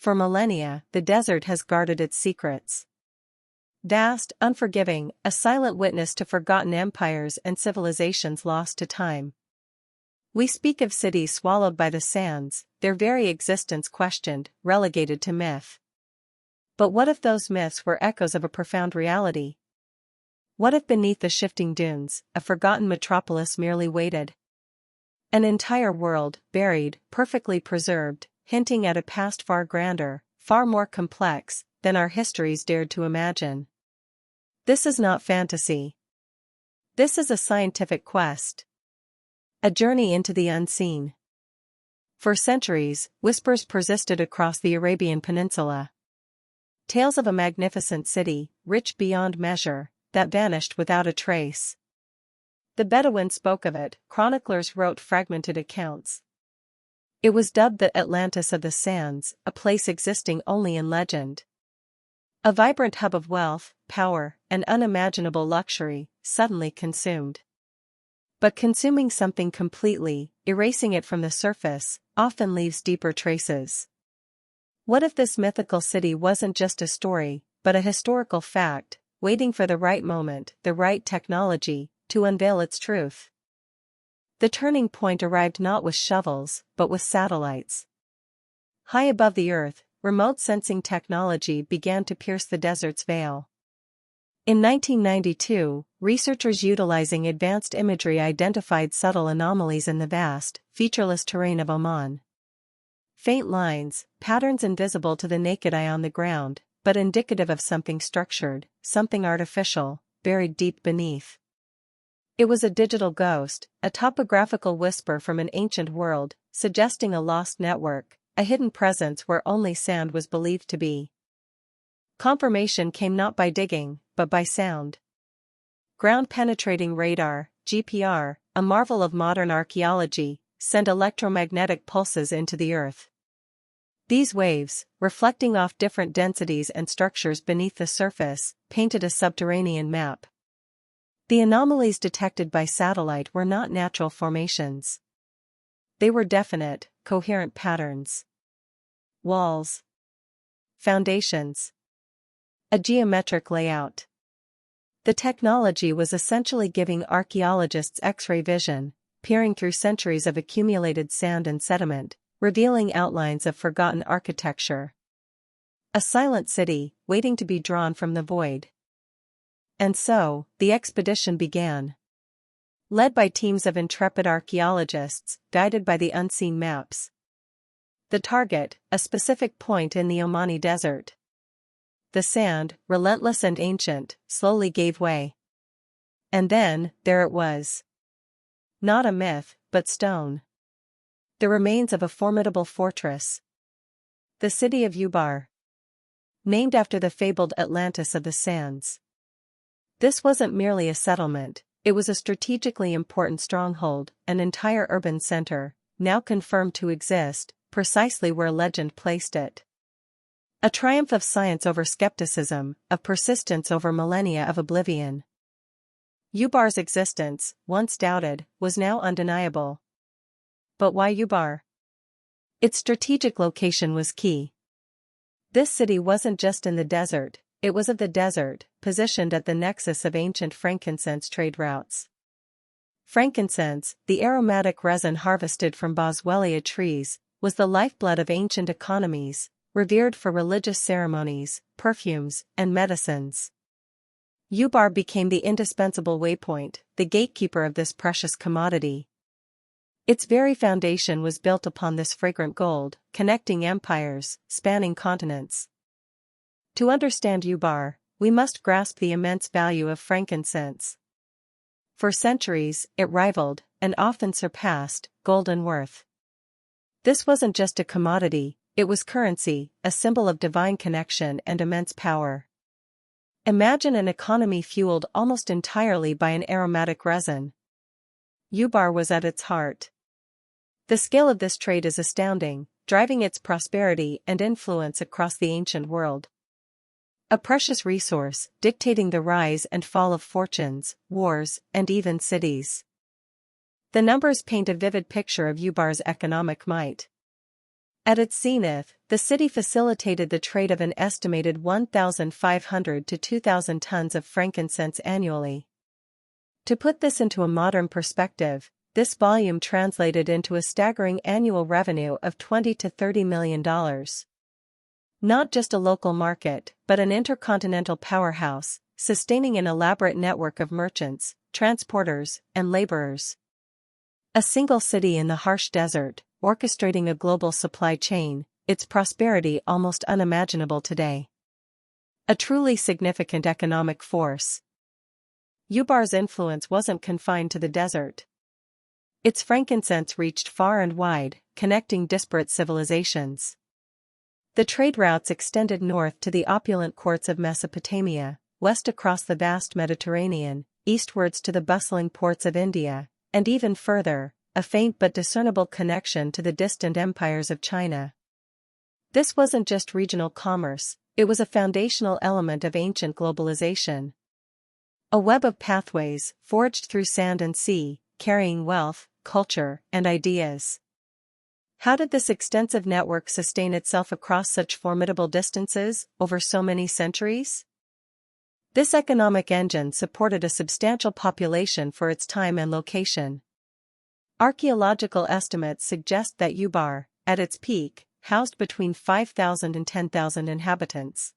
For millennia, the desert has guarded its secrets. Vast, unforgiving, a silent witness to forgotten empires and civilizations lost to time. We speak of cities swallowed by the sands, their very existence questioned, relegated to myth. But what if those myths were echoes of a profound reality? What if beneath the shifting dunes, a forgotten metropolis merely waited? An entire world, buried, perfectly preserved, hinting at a past far grander, far more complex, than our histories dared to imagine. This is not fantasy. This is a scientific quest. A journey into the unseen. For centuries, whispers persisted across the Arabian Peninsula. Tales of a magnificent city, rich beyond measure, that vanished without a trace. The Bedouins spoke of it, chroniclers wrote fragmented accounts. It was dubbed the Atlantis of the Sands, a place existing only in legend. A vibrant hub of wealth, power, and unimaginable luxury, suddenly consumed. But consuming something completely, erasing it from the surface, often leaves deeper traces. What if this mythical city wasn't just a story, but a historical fact, waiting for the right moment, the right technology, to unveil its truth? The turning point arrived not with shovels, but with satellites. High above the earth, remote sensing technology began to pierce the desert's veil. In 1992, researchers utilizing advanced imagery identified subtle anomalies in the vast, featureless terrain of Oman. Faint lines, patterns invisible to the naked eye on the ground, but indicative of something structured, something artificial, buried deep beneath. It was a digital ghost, a topographical whisper from an ancient world, suggesting a lost network, a hidden presence where only sand was believed to be. Confirmation came not by digging, but by sound. Ground-penetrating radar, GPR, a marvel of modern archaeology, sent electromagnetic pulses into the earth. These waves, reflecting off different densities and structures beneath the surface, painted a subterranean map. The anomalies detected by satellite were not natural formations. They were definite, coherent patterns. Walls. Foundations. A geometric layout. The technology was essentially giving archaeologists X-ray vision, peering through centuries of accumulated sand and sediment, revealing outlines of forgotten architecture. A silent city, waiting to be drawn from the void. And so, the expedition began. Led by teams of intrepid archaeologists, guided by the unseen maps. The target, a specific point in the Omani desert. The sand, relentless and ancient, slowly gave way. And then, there it was. Not a myth, but stone. The remains of a formidable fortress. The city of Ubar. Named after the fabled Atlantis of the sands. This wasn't merely a settlement, it was a strategically important stronghold, an entire urban center, now confirmed to exist, precisely where legend placed it. A triumph of science over skepticism, of persistence over millennia of oblivion. Ubar's existence, once doubted, was now undeniable. But why Ubar? Its strategic location was key. This city wasn't just in the desert, it was of the desert, positioned at the nexus of ancient frankincense trade routes. Frankincense, the aromatic resin harvested from boswellia trees, was the lifeblood of ancient economies, revered for religious ceremonies, perfumes, and medicines. Ubar became the indispensable waypoint, the gatekeeper of this precious commodity. Its very foundation was built upon this fragrant gold, connecting empires, spanning continents. To understand Ubar, we must grasp the immense value of frankincense. For centuries, it rivaled, and often surpassed, gold in worth. This wasn't just a commodity, it was currency, a symbol of divine connection and immense power. Imagine an economy fueled almost entirely by an aromatic resin. Ubar was at its heart. The scale of this trade is astounding, driving its prosperity and influence across the ancient world. A precious resource, dictating the rise and fall of fortunes, wars, and even cities. The numbers paint a vivid picture of Ubar's economic might. At its zenith, the city facilitated the trade of an estimated 1,500 to 2,000 tons of frankincense annually. To put this into a modern perspective, this volume translated into a staggering annual revenue of $20 to $30 million. Not just a local market, but an intercontinental powerhouse, sustaining an elaborate network of merchants, transporters, and laborers. A single city in the harsh desert, orchestrating a global supply chain, its prosperity almost unimaginable today. A truly significant economic force. Yubar's influence wasn't confined to the desert. Its frankincense reached far and wide, connecting disparate civilizations. The trade routes extended north to the opulent courts of Mesopotamia, west across the vast Mediterranean, eastwards to the bustling ports of India, and even further, a faint but discernible connection to the distant empires of China. This wasn't just regional commerce, it was a foundational element of ancient globalization. A web of pathways, forged through sand and sea, carrying wealth, culture, and ideas. How did this extensive network sustain itself across such formidable distances, over so many centuries? This economic engine supported a substantial population for its time and location. Archaeological estimates suggest that Yubar, at its peak, housed between 5,000 and 10,000 inhabitants.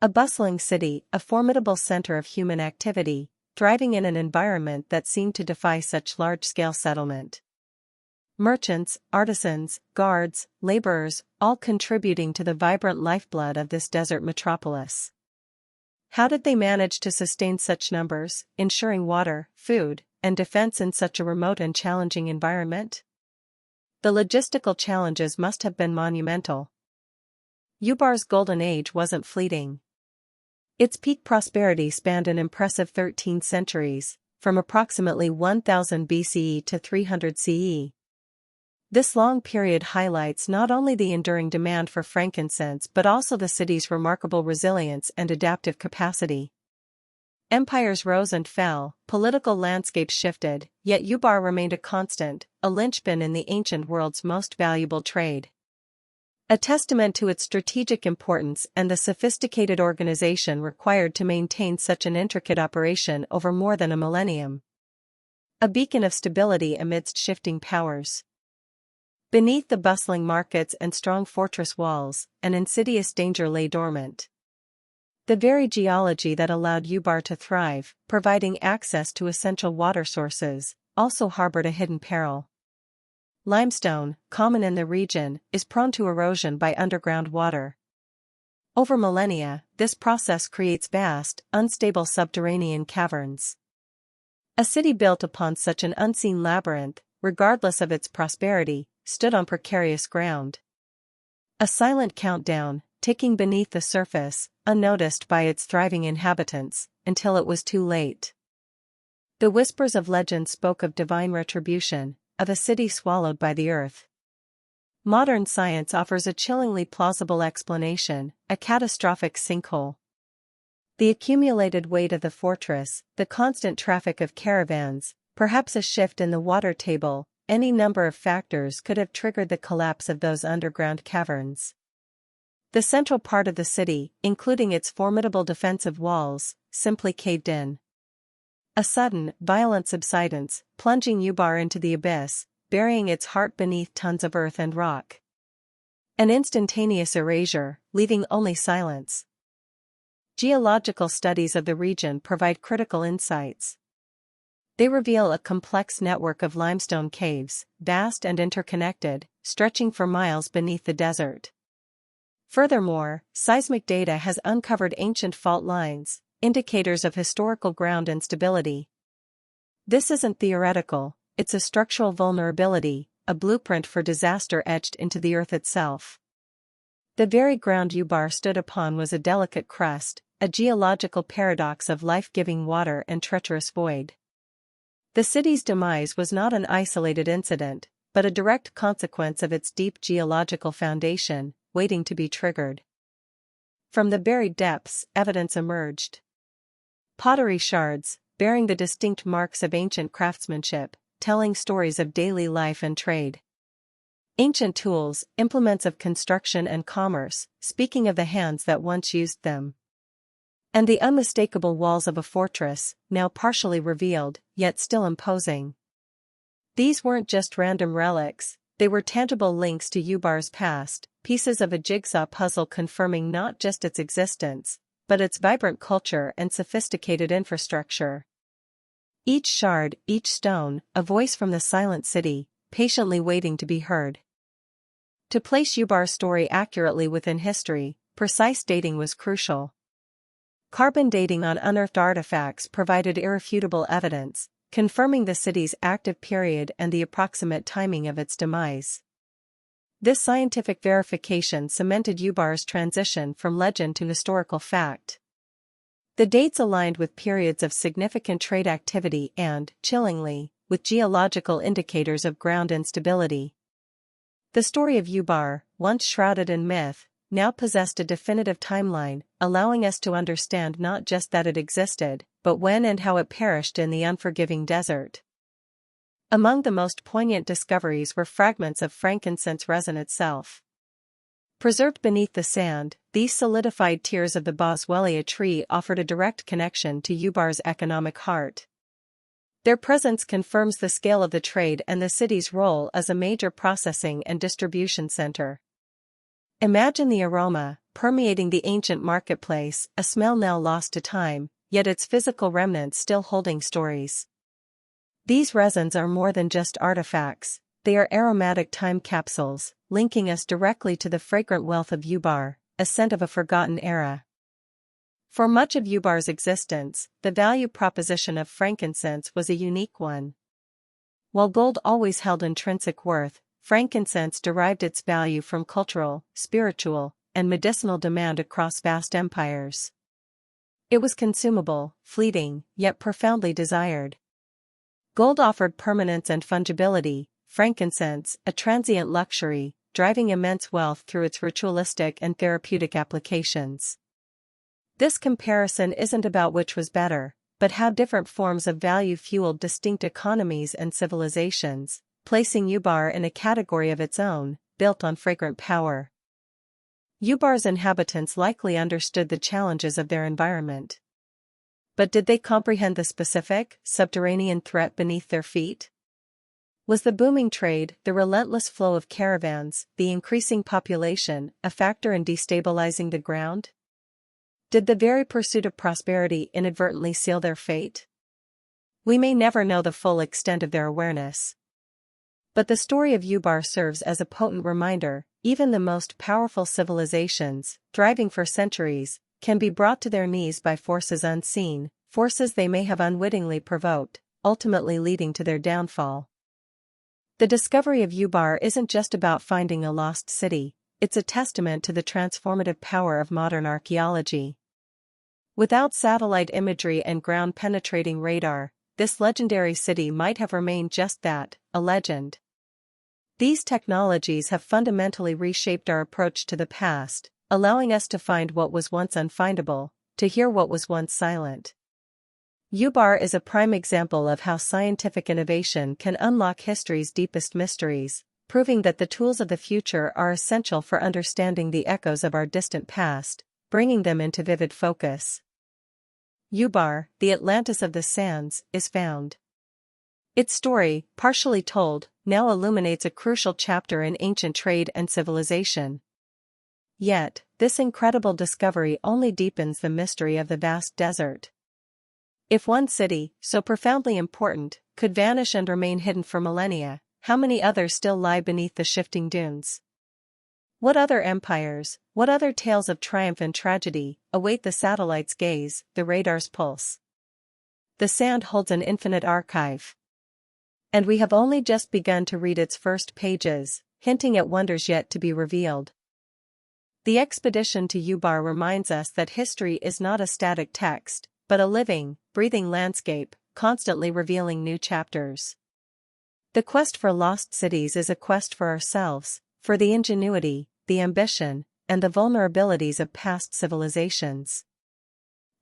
A bustling city, a formidable center of human activity, thriving in an environment that seemed to defy such large-scale settlement. Merchants, artisans, guards, laborers, all contributing to the vibrant lifeblood of this desert metropolis. How did they manage to sustain such numbers, ensuring water, food, and defense in such a remote and challenging environment? The logistical challenges must have been monumental. Yubar's golden age wasn't fleeting. Its peak prosperity spanned an impressive 13 centuries, from approximately 1000 BCE to 300 CE. This long period highlights not only the enduring demand for frankincense but also the city's remarkable resilience and adaptive capacity. Empires rose and fell, political landscapes shifted, yet Yubar remained a constant, a linchpin in the ancient world's most valuable trade. A testament to its strategic importance and the sophisticated organization required to maintain such an intricate operation over more than a millennium. A beacon of stability amidst shifting powers. Beneath the bustling markets and strong fortress walls, an insidious danger lay dormant. The very geology that allowed Yubar to thrive, providing access to essential water sources, also harbored a hidden peril. Limestone, common in the region, is prone to erosion by underground water. Over millennia, this process creates vast, unstable subterranean caverns. A city built upon such an unseen labyrinth, regardless of its prosperity, stood on precarious ground. A silent countdown, ticking beneath the surface, unnoticed by its thriving inhabitants, until it was too late. The whispers of legend spoke of divine retribution, of a city swallowed by the earth. Modern science offers a chillingly plausible explanation, a catastrophic sinkhole. The accumulated weight of the fortress, the constant traffic of caravans, perhaps a shift in the water table, any number of factors could have triggered the collapse of those underground caverns. The central part of the city, including its formidable defensive walls, simply caved in. A sudden, violent subsidence, plunging Yubar into the abyss, burying its heart beneath tons of earth and rock. An instantaneous erasure, leaving only silence. Geological studies of the region provide critical insights. They reveal a complex network of limestone caves, vast and interconnected, stretching for miles beneath the desert. Furthermore, seismic data has uncovered ancient fault lines, indicators of historical ground instability. This isn't theoretical, it's a structural vulnerability, a blueprint for disaster etched into the earth itself. The very ground Yubar stood upon was a delicate crust, a geological paradox of life-giving water and treacherous void. The city's demise was not an isolated incident, but a direct consequence of its deep geological foundation, waiting to be triggered. From the buried depths, evidence emerged. Pottery shards, bearing the distinct marks of ancient craftsmanship, telling stories of daily life and trade. Ancient tools, implements of construction and commerce, speaking of the hands that once used them. And the unmistakable walls of a fortress, now partially revealed, yet still imposing. These weren't just random relics, they were tangible links to Ubar's past, pieces of a jigsaw puzzle confirming not just its existence, but its vibrant culture and sophisticated infrastructure. Each shard, each stone, a voice from the silent city, patiently waiting to be heard. To place Ubar's story accurately within history, precise dating was crucial. Carbon dating on unearthed artifacts provided irrefutable evidence, confirming the city's active period and the approximate timing of its demise. This scientific verification cemented Ubar's transition from legend to historical fact. The dates aligned with periods of significant trade activity and, chillingly, with geological indicators of ground instability. The story of Ubar, once shrouded in myth, now possessed a definitive timeline, allowing us to understand not just that it existed, but when and how it perished in the unforgiving desert. Among the most poignant discoveries were fragments of frankincense resin itself. Preserved beneath the sand, these solidified tears of the boswellia tree offered a direct connection to Ubar's economic heart. Their presence confirms the scale of the trade and the city's role as a major processing and distribution center. Imagine the aroma, permeating the ancient marketplace, a smell now lost to time, yet its physical remnants still holding stories. These resins are more than just artifacts, they are aromatic time capsules, linking us directly to the fragrant wealth of Ubar, a scent of a forgotten era. For much of Ubar's existence, the value proposition of frankincense was a unique one. While gold always held intrinsic worth, frankincense derived its value from cultural, spiritual, and medicinal demand across vast empires. It was consumable, fleeting, yet profoundly desired. Gold offered permanence and fungibility, frankincense, a transient luxury, driving immense wealth through its ritualistic and therapeutic applications. This comparison isn't about which was better, but how different forms of value fueled distinct economies and civilizations, placing Ubar in a category of its own, built on fragrant power. Ubar's inhabitants likely understood the challenges of their environment. But did they comprehend the specific, subterranean threat beneath their feet? Was the booming trade, the relentless flow of caravans, the increasing population, a factor in destabilizing the ground? Did the very pursuit of prosperity inadvertently seal their fate? We may never know the full extent of their awareness. But the story of Ubar serves as a potent reminder, even the most powerful civilizations, thriving for centuries, can be brought to their knees by forces unseen, forces they may have unwittingly provoked, ultimately leading to their downfall. The discovery of Ubar isn't just about finding a lost city, it's a testament to the transformative power of modern archaeology. Without satellite imagery and ground-penetrating radar, this legendary city might have remained just that, a legend. These technologies have fundamentally reshaped our approach to the past, allowing us to find what was once unfindable, to hear what was once silent. Ubar is a prime example of how scientific innovation can unlock history's deepest mysteries, proving that the tools of the future are essential for understanding the echoes of our distant past, bringing them into vivid focus. Ubar, the Atlantis of the sands, is found. Its story, partially told, now illuminates a crucial chapter in ancient trade and civilization. Yet, this incredible discovery only deepens the mystery of the vast desert. If one city, so profoundly important, could vanish and remain hidden for millennia, how many others still lie beneath the shifting dunes? What other empires, what other tales of triumph and tragedy, await the satellite's gaze, the radar's pulse? The sand holds an infinite archive. And we have only just begun to read its first pages, hinting at wonders yet to be revealed. The expedition to Ubar reminds us that history is not a static text, but a living, breathing landscape, constantly revealing new chapters. The quest for lost cities is a quest for ourselves, for the ingenuity, the ambition, and the vulnerabilities of past civilizations.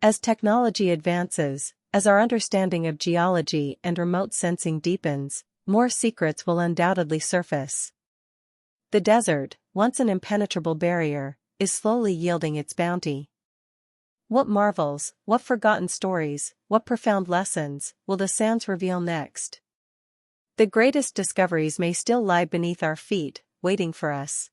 As technology advances, as our understanding of geology and remote sensing deepens, more secrets will undoubtedly surface. The desert, once an impenetrable barrier, is slowly yielding its bounty. What marvels, what forgotten stories, what profound lessons will the sands reveal next? The greatest discoveries may still lie beneath our feet, waiting for us.